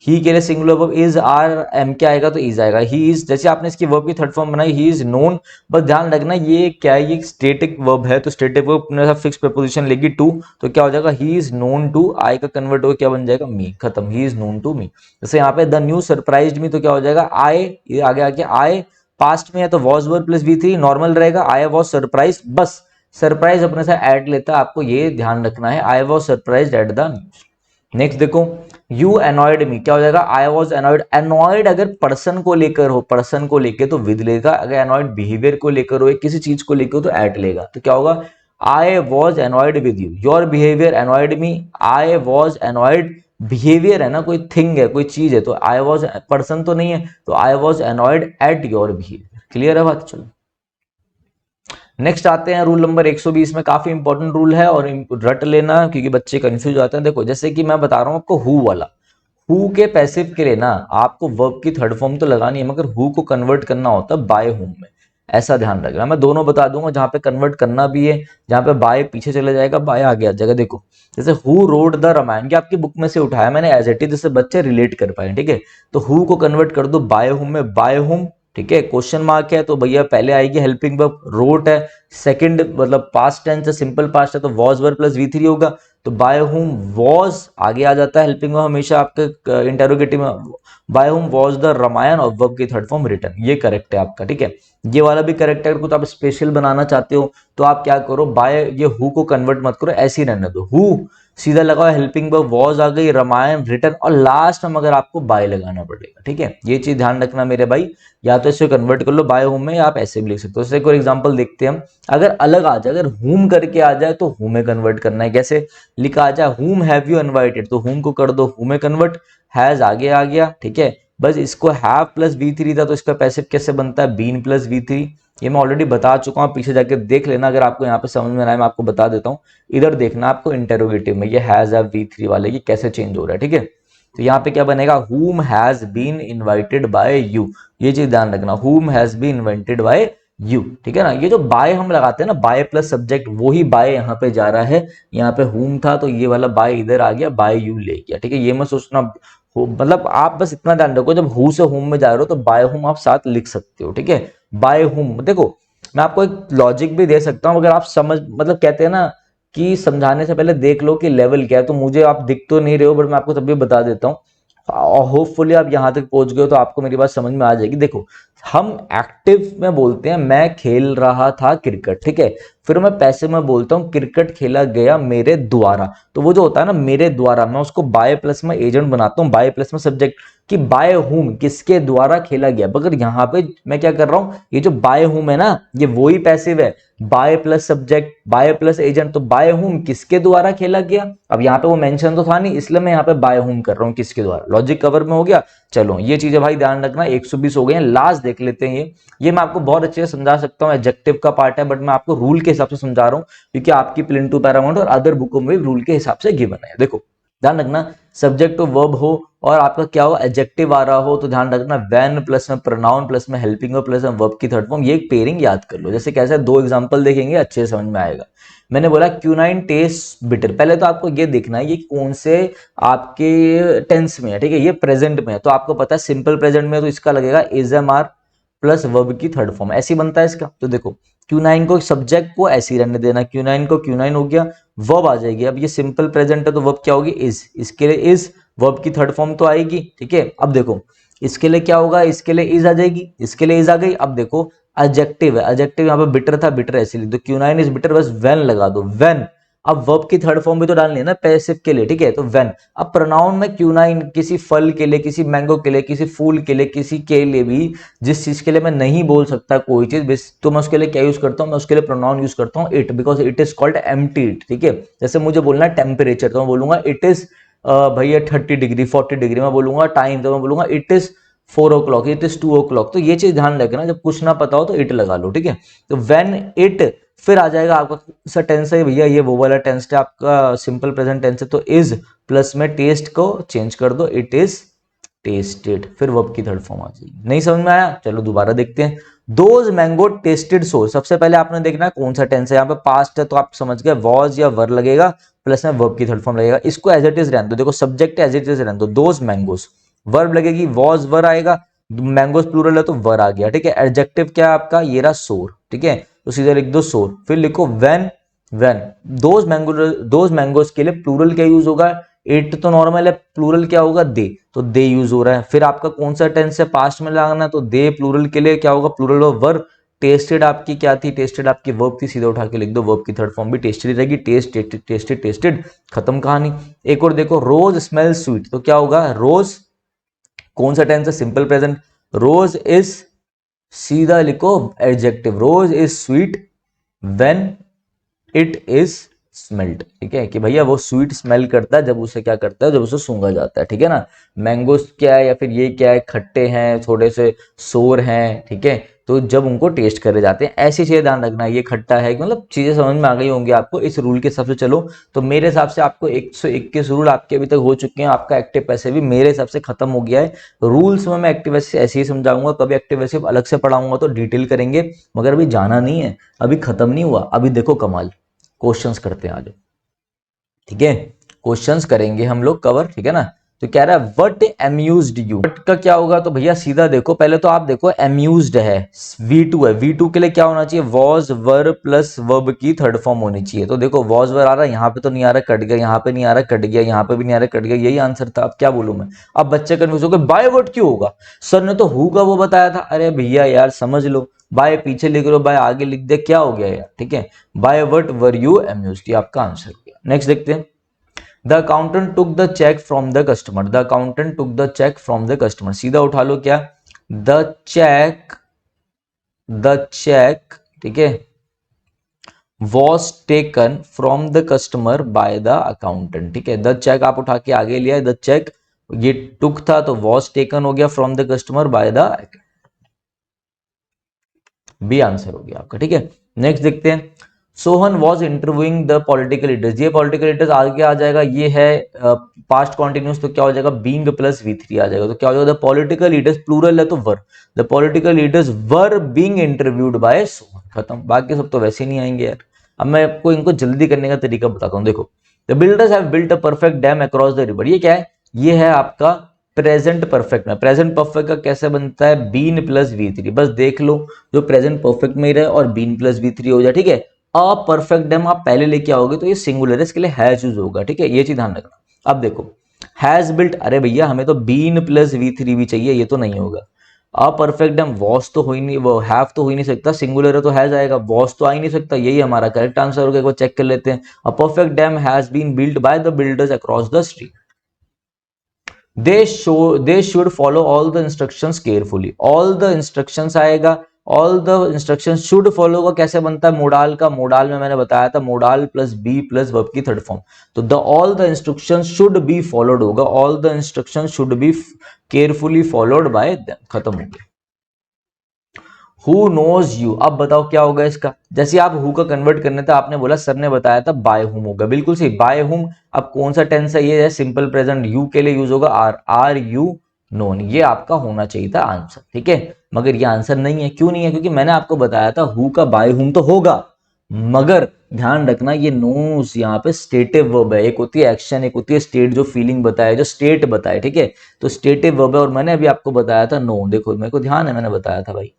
के लिए singular verb is, are am क्या आएगा तो इज आएगा, ही इज। जैसे आपने इसकी वर्ब की थर्ड फॉर्म बनाई ही इज नोन, बस ध्यान रखना ये क्या है, ये स्टेटिक वर्ब है तो स्टेटिक वर्ब अपने साथ फिक्स प्रीपोजिशन लेगी टू, तो क्या हो जाएगा he is known to, I का कन्वर्ट होकर क्या बन जाएगा मी, खत्म, he is known to me. जैसे यहाँ पे द न्यू सरप्राइज्ड मी तो क्या हो जाएगा आई, ये आगे आके आई, पास्ट में है तो was verb plus we three normal रहेगा, आई वॉज सरप्राइज, बस सरप्राइज अपने साथ ऐड लेता है, आपको ये ध्यान रखना है, I was surprise at the news. Next देखो, यू अनॉयड मी क्या हो जाएगा, आई वॉज अनॉयड, अनॉयड अगर पर्सन को लेकर हो, पर्सन को लेकर तो विद लेगा, अगर अनॉयड बिहेवियर को लेकर हो, किसी चीज को लेकर हो तो एट लेगा, तो क्या होगा I was annoyed with you, your behaviour annoyed me, I was annoyed, behaviour है ना, कोई थिंग है, कोई चीज है, तो आई वॉज पर्सन तो नहीं है, तो I was annoyed at your behaviour. Clear है बात, चलो नेक्स्ट आते हैं रूल नंबर 120 में, काफी इंपॉर्टेंट रूल है और रट लेना क्योंकि बच्चे कंफ्यूज हो जाते हैं। देखो जैसे कि मैं बता रहा हूं आपको हु वाला, हु के पैसिव के लिए ना आपको वर्ब की थर्ड फॉर्म तो लगानी है, मगर हु को कन्वर्ट करना होता है बाय हुम में, ऐसा ध्यान रखना। मैं दोनों बता दूंगा, जहां पे कन्वर्ट करना भी है, जहां पे बाय पीछे चले जाएगा बाय आगे आ जाएगा। देखो जैसे हु रोड द रामायण, ये आपकी बुक में से उठाया मैंने एज इट इज, जिससे बच्चे रिलेट कर पाए, ठीक है। तो हु को कन्वर्ट कर दो बाय हुम में, बाय हुम, ठीक है। क्वेश्चन मार्क है तो भैया पहले आएगी हेल्पिंग वर्ब, रोट है सेकंड मतलब पास्ट टेंस है, सिंपल पास्ट है तो was verb plus we three होगा, तो बाय हुम वॉज आगे आ जाता है हेल्पिंग वर्ब हमेशा आपके इंटेरोगेटिव में, by whom was the Ramayan और वर्ब की थर्ड फॉर्म रिटन, ये करेक्ट है आपका, ठीक है। ये वाला भी करेक्ट है। अगर कुछ आप स्पेशल बनाना चाहते हो तो आप क्या करो, बाय ये हु को कन्वर्ट मत करो, ऐसे ही रहने दो, हु सीधा लगाओ, हेल्पिंग वर्ब वॉज आ गई, रामायण रिटन, और लास्ट में मगर आपको बाय लगाना पड़ेगा, ठीक है। ये चीज ध्यान रखना मेरे भाई, या तो इसे कन्वर्ट कर लो बाय होम में, या आप ऐसे भी लिख सकते हो। जैसे कोई एग्जांपल देखते हैं हम, अगर अलग आ जाए, अगर हुम करके आ जाए तो हु में कन्वर्ट करना है, कैसे लिखा आ जाए हुम हैव यू इनवाइटेड तो हुम को कर दो हु में कन्वर्ट, हैज आगे आ गया, ठीक है। बस इसको हैव प्लस वी थ्री था तो इसका पैसिव कैसे बनता है, बीन प्लस वी थ्री, ये मैं ऑलरेडी बता चुका हूं, पीछे जाके देख लेना अगर आपको यहाँ पे समझ में आए, मैं आपको बता देता हूँ। इधर देखना आपको इंटेरोगेटिव में ये हैज हैव वी थ्री वाले ये कैसे चेंज हो रहा है, ठीक है। तो यहाँ पे क्या बनेगा, whom has been invited by you, ये चीज ध्यान रखना, whom has been invited by you, ठीक है ना। ये जो बाय हम लगाते हैं ना, बाय प्लस सब्जेक्ट, वही बाय यहाँ पे जा रहा है, यहाँ पे whom था तो ये वाला बाय इधर आ गया, बाय यू ले गया, ठीक है। ये मत सोचना मतलब आप बस इतना ध्यान रखो, जब हु से हुम में जा रहे हो तो बाय हुम आप साथ लिख सकते हो, ठीक है। बाय हुम देखो मैं आपको एक लॉजिक भी दे सकता हूं, अगर आप समझ मतलब कहते हैं ना कि समझाने से पहले देख लो कि लेवल क्या है, तो मुझे आप दिख तो नहीं रहे हो बट मैं आपको तब भी बता देता हूँ, और होपफुली आप यहां तक पहुंच गए हो तो आपको मेरी बात समझ में आ जाएगी। देखो हम एक्टिव में बोलते हैं मैं खेल रहा था क्रिकेट, ठीक है। फिर मैं पैसिव में बोलता हूं क्रिकेट खेला गया मेरे द्वारा, तो वो जो होता है ना मेरे द्वारा, मैं उसको बाय प्लस में एजेंट बनाता हूं, बाय प्लस में सब्जेक्ट, कि बाय हुम किसके द्वारा खेला गया। मगर यहाँ पे मैं क्या कर रहा हूं, ये जो बाय हुम है ना ये वही पैसिव है, by plus subject by plus agent, तो बाय हुम किसके द्वारा खेला गया। अब यहाँ पे वो मेंशन तो था नहीं इसलिए मैं यहाँ पे बाय हुम कर रहा हूँ किसके द्वारा, लॉजिक कवर में हो गया। चलो ये चीजें भाई ध्यान रखना, 120 हो गए हैं, लास्ट देख लेते हैं। ये मैं आपको बहुत अच्छे से समझा सकता हूँ, एडजेक्टिव का पार्ट है बट मैं आपको रूल के हिसाब से समझा रहा हूँ क्योंकि आपकी प्लिंटू पैरामाउंट और अदर बुकों में रूल के हिसाब से गिवन है। देखो ध्यान रखना, सब्जेक्ट टू वर्ब हो और आपका क्या हो एडजेक्टिव आ रहा हो तो ध्यान रखना व्हेन प्लस में प्रोनाउन प्लस में हेल्पिंग वर्ब प्लस में वर्ब की थर्ड फॉर्म, ये एक पेयरिंग याद कर लो। जैसे कैसे दो एग्जांपल देखेंगे अच्छे से समझ में आएगा। मैंने बोला क्यूनाइन टेस्ट बिटर, पहले तो आपको ये देखना है ये कौन से आपके टेंस में है, ठीक है। ये प्रेजेंट में है तो आपको पता है सिंपल प्रेजेंट में तो इसका लगेगा is am are plus verb की थर्ड फॉर्म, ऐसी बनता है इसका। तो देखो Q9 को सब्जेक्ट को ऐसे ही रहने देना, Q9 को Q9 हो गया, वर्ब आ जाएगी। अब ये सिंपल प्रेजेंट है तो वर्ब क्या होगी इज, इसके लिए इज, वर्ब की थर्ड फॉर्म तो आएगी, ठीक है। अब देखो इसके लिए क्या होगा, इसके लिए इज आ जाएगी, इसके लिए इज आ गई। अब देखो एडजेक्टिव है, एडजेक्टिव यहाँ पे बिटर था, बिटर ऐसे लिख दो, Q9 इज बिटर, बस व्हेन लगा दो, व्हेन अब वर्ब की थर्ड फॉर्म भी तो डालनी है ना पैसिव के लिए, ठीक है। तो व्हेन, अब प्रोनाउन में क्यों ना किसी फल के लिए, किसी मैंगो के लिए, किसी फूल के लिए, किसी के लिए भी, जिस चीज के लिए मैं नहीं बोल सकता कोई चीज, तो मैं उसके लिए क्या यूज करता हूँ, मैं उसके लिए प्रोनाउन यूज करता हूँ it, because it is called empty it, ठीक है। जैसे मुझे बोलना है टेम्परेचर, तो मैं बोलूंगा इट इज भैया 30 डिग्री 40 डिग्री। मैं बोलूंगा टाइम, तो मैं बोलूंगा it is 4 o'clock, it is 2 o'clock। तो ये चीज ध्यान रखना, जब कुछ ना पता हो तो इट लगा लो, ठीक है। तो व्हेन इट, फिर आ जाएगा आपका सा टेंस है भैया, ये वो वाला टेंस है आपका, सिंपल प्रेजेंट टेंस है, तो इज प्लस में टेस्ट को चेंज कर दो, इट इज टेस्टेड, फिर वर्ब की थर्ड फॉर्म आ जाएगी। नहीं समझ में आया, चलो दोबारा देखते हैं। दोज मैंगो टेस्टेड सोर, सबसे पहले आपने देखना है कौन सा टेंस है, यहाँ पे पास्ट है तो आप समझ गए, वॉज या वर लगेगा, प्लस में वर्ब की थर्ड फॉर्म लगेगा। इसको एज इट इज रहने दो, देखो सब्जेक्ट एज इट इज रहने दो, दोज मैंगोज, वर्ब लगेगी वॉज वर आएगा, मैंगोज प्लूरल है तो वर आ गया, ठीक है। एडजेक्टिव क्या है आपका, ये रहा सोर, ठीक है, तो सीधा लिख दो सोर, फिर लिखो व्हेन, व्हेन दोज मैंगोज के लिए प्लूरल क्या यूज होगा, इट तो नॉर्मल है, प्लूरल क्या होगा दे, तो दे यूज हो रहा है। फिर आपका कौन सा टेंस है, पास्ट में लगाना, तो दे प्लूरल के लिए क्या होगा, प्लूरल ऑफ वर। टेस्टेड आपकी क्या थी, टेस्टेड आपकी वर्ब थी, सीधा उठा के लिख दो, वर्ब की थर्ड फॉर्म भी टेस्टेड रहेगी, टेस्ट टेस्टेड टेस्टेड टेस्टेड, खत्म कहानी। एक और देखो, रोज स्मेल स्वीट, तो क्या होगा, रोज कौन सा टेंस है, सिंपल प्रेजेंट, रोज इज, सीधा लिखो adjective, rose is sweet when it is smelled, ठीक है, कि भैया वो स्वीट स्मेल करता है जब उसे क्या करता है, जब उसे सूंघा जाता है, ठीक है ना। मैंगोस क्या है या फिर ये क्या है, खट्टे हैं, थोड़े से सोर हैं, ठीक है, तो जब उनको टेस्ट करे जाते हैं, ऐसी चीजें ध्यान रखना, ये खट्टा है, मतलब चीजें समझ में आ गई होंगी आपको इस रूल के हिसाब से। चलो, तो मेरे हिसाब से आपको 121 रूल आपके अभी तक हो चुके हैं, आपका एक्टिव पैसिव भी मेरे हिसाब से खत्म हो गया है। रूल्स में मैं एक्टिव पैसिव ऐसे ही समझाऊंगा, कभी एक्टिव पैसिव अलग से पढ़ाऊंगा तो डिटेल करेंगे, मगर अभी जाना नहीं है, अभी खत्म नहीं हुआ। अभी देखो कमाल, क्वेश्चंस करते हैं आज, ठीक है, क्वेश्चंस करेंगे हम लोग कवर, ठीक है ना। तो कह रहा है व्हाट अम्यूज्ड यू, व्हाट का क्या होगा, तो भैया सीधा देखो, पहले तो आप देखो अम्यूज्ड है, V2 है, V2 के लिए क्या होना चाहिए, वॉज वर प्लस वर्ब की थर्ड फॉर्म होनी चाहिए। तो देखो वॉज वर आ रहा है, यहाँ पे तो नहीं आ रहा, कट गया, यहाँ पे नहीं आ रहा, कट गया, यहाँ पे भी नहीं आ रहा, कट गया, यही आंसर था। अब क्या बोलूं मैं, अब बच्चे कन्फ्यूज हो गए, बाय वर्ड क्यों होगा, सर ने तो हु का वो बताया था। अरे भैया यार समझ लो, बाय पीछे लिख लो, बाय आगे लिख दे, क्या हो गया यार, ठीक है। By what were you amused, ये आपका आंसर हो गया। नेक्स्ट देखते हैं, the accountant took the cheque from the customer, the accountant took the cheque from the customer, सीधा उठा लो क्या, द चेक, द चेक, ठीक है, was taken from the customer by the accountant, ठीक है। द चेक आप उठा के आगे लिया है, द चेक, ये टुक था तो वॉज टेकन हो गया from the customer by the, be answer हो गया आपका, ठीक है। नेक्स्ट देखते हैं, Sohan was interviewing the political leaders, ये पॉलिटिकल लीडर्स आगे आ जाएगा, ये है पास्ट कॉन्टिन्यूस, तो क्या हो जाएगा, बीइंग प्लस V3 आ जाएगा, तो क्या हो जाएगा, द पॉलिटिकल लीडर्स प्लूरल है तो were, the political leaders were being interviewed by Sohan, खत्म। बाकी सब तो वैसे ही नहीं आएंगे यार। अब मैं आपको इनको जल्दी करने का तरीका बताता हूँ, देखो, the builders have built a perfect dam across the river, ये क्या है, ये है आपका प्रेजेंट परफेक्ट में, प्रेजेंट परफेक्ट का कैसे बनता है, बीन प्लस V3, बस देख लो, जो प्रेजेंट परफेक्ट में ही रहे और बीन प्लस V3 हो जाए, ठीक है। अ परफेक्ट डैम आप पहले लेके आओगे तो ये सिंगुलर है, इसके लिए हैज यूज होगा, ठीक है, ये चीज ध्यान रखना। अब देखो हैज बिल्ट, अरे भैया हमें तो बीन प्लस V3 भी चाहिए, ये तो नहीं होगा। अ परफेक्ट डैम वॉस तो हो ही नहीं, वो हैव तो हो ही नहीं सकता, सिंगुलर है तो हैज आएगा, वॉस तो आ ही नहीं सकता, यही हमारा करेक्ट आंसर होगा, एक बार चेक कर लेते हैं। A perfect dam has been built by the builders across the street, they should follow all the instructions carefully, all the instructions आएगा, all the instructions should follow का कैसे बनता है, मोडाल का, मोडाल में मैंने बताया था, modal plus be plus verb की थर्ड फॉर्म, तो the all the instructions should be followed होगा, all the instructions should be carefully followed by them, खत्म हो गया। हु नोज यू, अब बताओ क्या होगा इसका, जैसे आप हु का कन्वर्ट करने था, आपने बोला सर ने बताया था बाय हुम होगा, बिल्कुल सही, बाय हुम। अब कौन सा टेंस है, ये है सिंपल प्रेजेंट, यू के लिए यूज होगा आर यू नोन, ये आपका होना चाहिए था आंसर, ठीक है। मगर ये आंसर नहीं है, क्यों नहीं है, क्योंकि मैंने आपको बताया था हु का बाय हुम तो होगा, मगर ध्यान रखना ये नोज यहाँ पे स्टेटिव वर्ब है, एक होती है एक्शन, एक होती है स्टेट, जो फीलिंग बताए, जो स्टेट बताए, ठीक है। तो स्टेटिव वर्ब है, और मैंने अभी आपको बताया था नो, देखो मेरे को ध्यान है, मैंने बताया था भाई,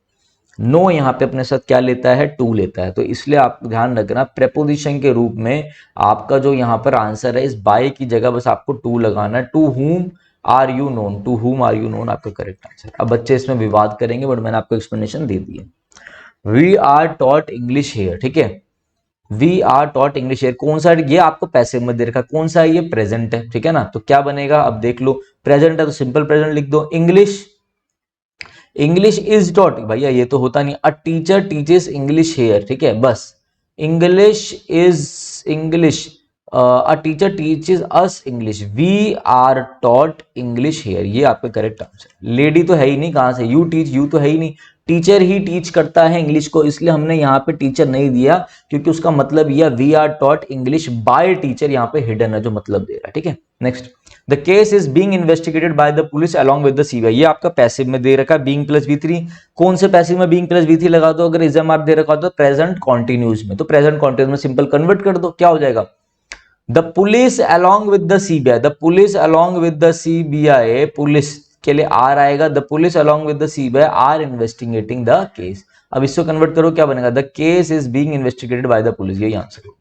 नो यहाँ पे अपने साथ क्या लेता है, टू लेता है, तो इसलिए आप ध्यान रखना प्रेपोजिशन के रूप में आपका जो यहाँ पर आंसर है, इस बाय की जगह बस आपको टू लगाना है, to whom are you known, to whom are you known आपका करेक्ट आंसर। अब बच्चे इसमें विवाद करेंगे, बट मैंने आपको एक्सप्लेनेशन दे दी है। We are taught English here, ठीक है, we are taught English here, कौन सा, ये आपको पैसिव में दे रखा, कौन सा है ये, प्रेजेंट है, ठीक है ना। तो क्या बनेगा अब देख लो, प्रेजेंट है तो सिंपल प्रेजेंट लिख दो। इंग्लिश, इंग्लिश इज टॉट, भैया ये तो होता नहीं, a teacher teaches English here, ठीक है, बस English is, English, a teacher teaches us English, we are taught English here, ये आपका करेक्ट आंसर। लेडी तो है ही नहीं, कहां से, यू टीच, यू तो है ही नहीं, टीचर ही टीच करता है इंग्लिश को, इसलिए हमने यहाँ पे टीचर नहीं दिया, क्योंकि उसका मतलब यह we are taught English by teacher, यहाँ पे हिडन है जो मतलब दे रहा है, ठीक है। Next, the case is being investigated by the police along with the CBI, ये आपका पैसिव में दे रखा है, बीइंग प्लस V3, कौन से पैसिव में बीइंग प्लस V3 लगा दो, अगर इजम आप दे रखा हो तो प्रेजेंट कॉन्टिन्यूस में, तो प्रेजेंट कॉन्टिन्यूस में सिंपल कन्वर्ट कर दो, क्या हो जाएगा, the police along with the CBI, the police along with the CBI, police के लिए आर आएगा, the police along with the CBI are investigating the case. अब इसको कन्वर्ट करो, क्या बनेगा, the case is being investigated by the police, यही answer है।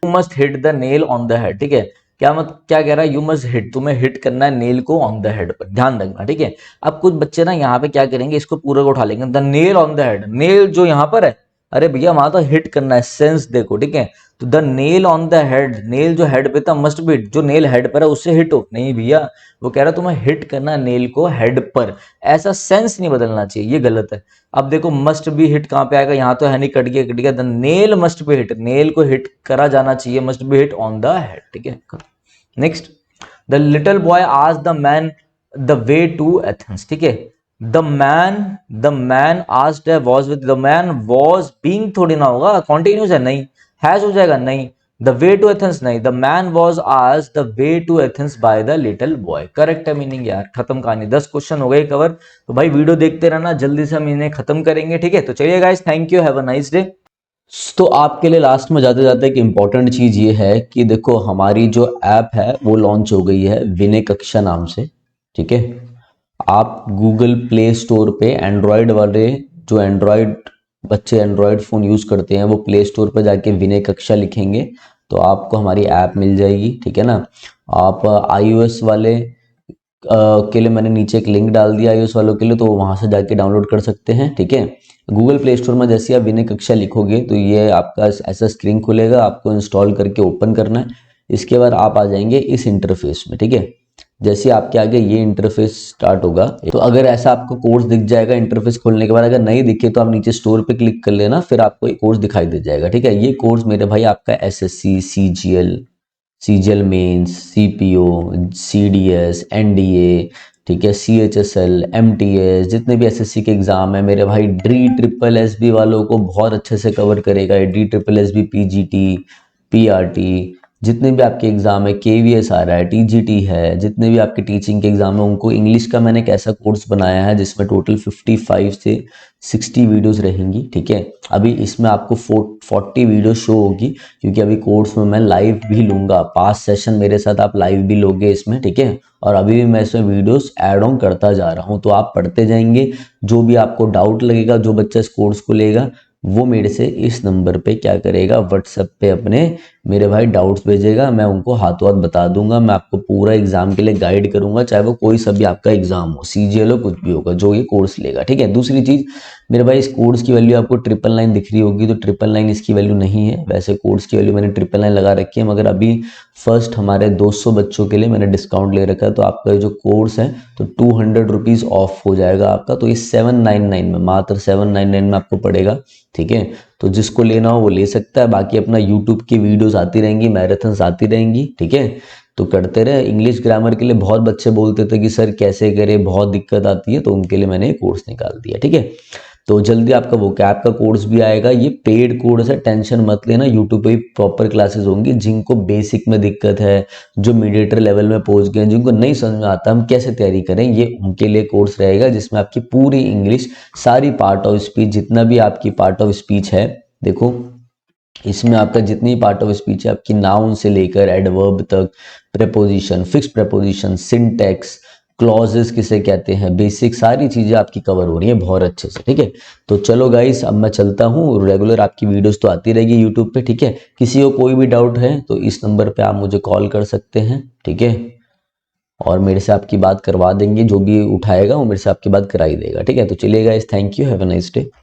You must hit the nail on the head, ठीक है, क्या कह रहा है, यू मस्ट हिट, तुम्हें हिट करना है नेल को ऑन द हेड पर, ध्यान रखना, ठीक है। अब कुछ बच्चे ना यहाँ पे क्या करेंगे, इसको पूरा को उठा लेंगे, the nail on the head, nail जो यहाँ पर है, अरे भैया वहां तो हिट करना है, सेंस देखो, ठीक है। तो the nail on the head, nail जो हेड पे था मस्ट बी हिट, जो नेल हेड पर है उससे हिट हो, नहीं भैया, वो कह रहा है तुम्हें हिट करना है नेल को हेड पर, ऐसा सेंस नहीं बदलना चाहिए, ये गलत है। अब देखो मस्ट बी हिट कहां पे आएगा, यहाँ तो है नहीं, कट गया कट गया, the nail must be hit, nail को हिट करा जाना चाहिए, must be hit on the head, ठीक है। नेक्स्ट, द लिटिल बॉय आज the man the way to Athens, ठीक है, the man asked was with, the man was being थोड़ी ना होगा, कॉन्टिन्यूस है, नहीं, हैज हो जाएगा, नहीं, द वे टू एथेंस नहीं, the man was asked the way to Athens by the little boy, correct है मीनिंग यार, खत्म कहानी, 10 क्वेश्चन हो गए कवर। तो भाई वीडियो देखते रहना, जल्दी से हम इन्हें खत्म करेंगे, ठीक है। तो चलिए guys, thank you, have a nice day. तो आपके लिए लास्ट में जाते जाते एक इम्पॉर्टेंट चीज़ ये है कि देखो हमारी जो ऐप है वो लॉन्च हो गई है विनय कक्षा नाम से, ठीक है। आप गूगल प्ले स्टोर पे एंड्रॉयड वाले, जो एंड्रॉयड बच्चे एंड्रॉयड फ़ोन यूज़ करते हैं, वो प्ले स्टोर पे जाके विनय कक्षा लिखेंगे तो आपको हमारी ऐप मिल जाएगी, ठीक है ना। आप iOS वाले के लिए मैंने नीचे एक लिंक डाल दिया iOS वालों के लिए, तो वहाँ से जाके डाउनलोड कर सकते हैं, ठीक है। गूगल प्ले स्टोर में जैसे आप विनय कक्षा लिखोगे तो ये आपका ऐसा स्क्रीन खुलेगा, आपको इंस्टॉल करके ओपन करना है। इसके बाद आप आ जाएंगे इस इंटरफेस में, ठीक है। जैसे आपके आगे ये इंटरफेस स्टार्ट होगा, तो अगर ऐसा आपको कोर्स दिख जाएगा इंटरफेस खोलने के बाद, अगर नहीं दिखे तो आप नीचे स्टोर पे क्लिक कर लेना, फिर आपको एक कोर्स दिखाई दे जाएगा, ठीक है। ये कोर्स मेरे भाई आपका SSC, CGL mains, CPO, CDS, NDA, ठीक है, CHSL, MTS, जितने भी SSC के एग्जाम है मेरे भाई, DSSB वालों को बहुत अच्छे से कवर करेगा, DSSB, PGT, PRT, जितने भी आपके एग्जाम है, KVS आ रहा है, TGT है, जितने भी आपके टीचिंग के एग्जाम है उनको इंग्लिश का मैंने एक ऐसा कोर्स बनाया है जिसमें टोटल 55 से 60 वीडियोस रहेंगी, ठीक है। अभी इसमें आपको 40 वीडियो शो होगी, क्योंकि अभी कोर्स में मैं लाइव भी लूंगा, 5 सेशन मेरे साथ आप लाइव भी लोगे इसमें, ठीक है। और अभी भी मैं इसमें वीडियोस ऐड ऑन करता जा रहा हूँ, तो आप पढ़ते जाएंगे, जो भी आपको डाउट लगेगा, जो बच्चा इस कोर्स को लेगा वो मेरे से इस नंबर पे क्या करेगा, व्हाट्सएप पे अपने मेरे भाई डाउट्स भेजेगा, मैं उनको हाथों हाथ बता दूंगा, मैं आपको पूरा एग्जाम के लिए गाइड करूंगा, चाहे वो कोई सा भी आपका एग्जाम हो, CGL हो, कुछ भी होगा, जो ये कोर्स लेगा, ठीक है। दूसरी चीज मेरे भाई, इस कोर्स की वैल्यू आपको 999 दिख रही होगी, तो 999 इसकी वैल्यू नहीं है, वैसे कोर्स की वैल्यू मैंने 999 लगा रखी है, मगर अभी फर्स्ट हमारे 200 बच्चों के लिए मैंने डिस्काउंट ले रखा है, तो आपका जो कोर्स है तो 200 रुपीज़ ऑफ हो जाएगा आपका, तो ये 799 में, मात्र 799 में आपको पड़ेगा, ठीक है। तो जिसको लेना हो वो ले सकता है, बाकी अपना यूट्यूब की वीडियोस आती रहेंगी, मैराथन्स आती रहेंगी, ठीक है। तो करते रहे। इंग्लिश ग्रामर के लिए बहुत बच्चे बोलते थे कि सर कैसे करें, बहुत दिक्कत आती है, तो उनके लिए मैंने कोर्स निकाल दिया, ठीक है। तो जल्दी आपका वोकैब का कोर्स भी आएगा, ये पेड कोर्स है, टेंशन मत लेना, यूट्यूब पे भी प्रॉपर क्लासेस होंगी। जिनको बेसिक में दिक्कत है, जो मीडिएटर लेवल में पहुंच गए, जिनको नहीं समझ में आता हम कैसे तैयारी करें, ये उनके लिए कोर्स रहेगा, जिसमें आपकी पूरी इंग्लिश, सारी पार्ट ऑफ स्पीच, जितना भी आपकी पार्ट ऑफ स्पीच है, देखो इसमें आपका जितनी पार्ट ऑफ स्पीच है, आपकी नाउन से लेकर एडवर्ब तक, preposition, fix preposition, syntax, clauses किसे कहते हैं, बेसिक सारी चीजें आपकी कवर हो रही है बहुत अच्छे से, ठीक है। तो चलो गाइस, अब मैं चलता हूँ, रेगुलर आपकी वीडियोस तो आती रहेगी यूट्यूब पे, ठीक है। किसी को कोई भी डाउट है तो इस नंबर पे आप मुझे कॉल कर सकते हैं, ठीक है, और मेरे से आपकी बात करवा देंगे, जो भी उठाएगा वो मेरे से आपकी बात कराई देगा, ठीक है। तो चलिए guys, thank you, have a nice day.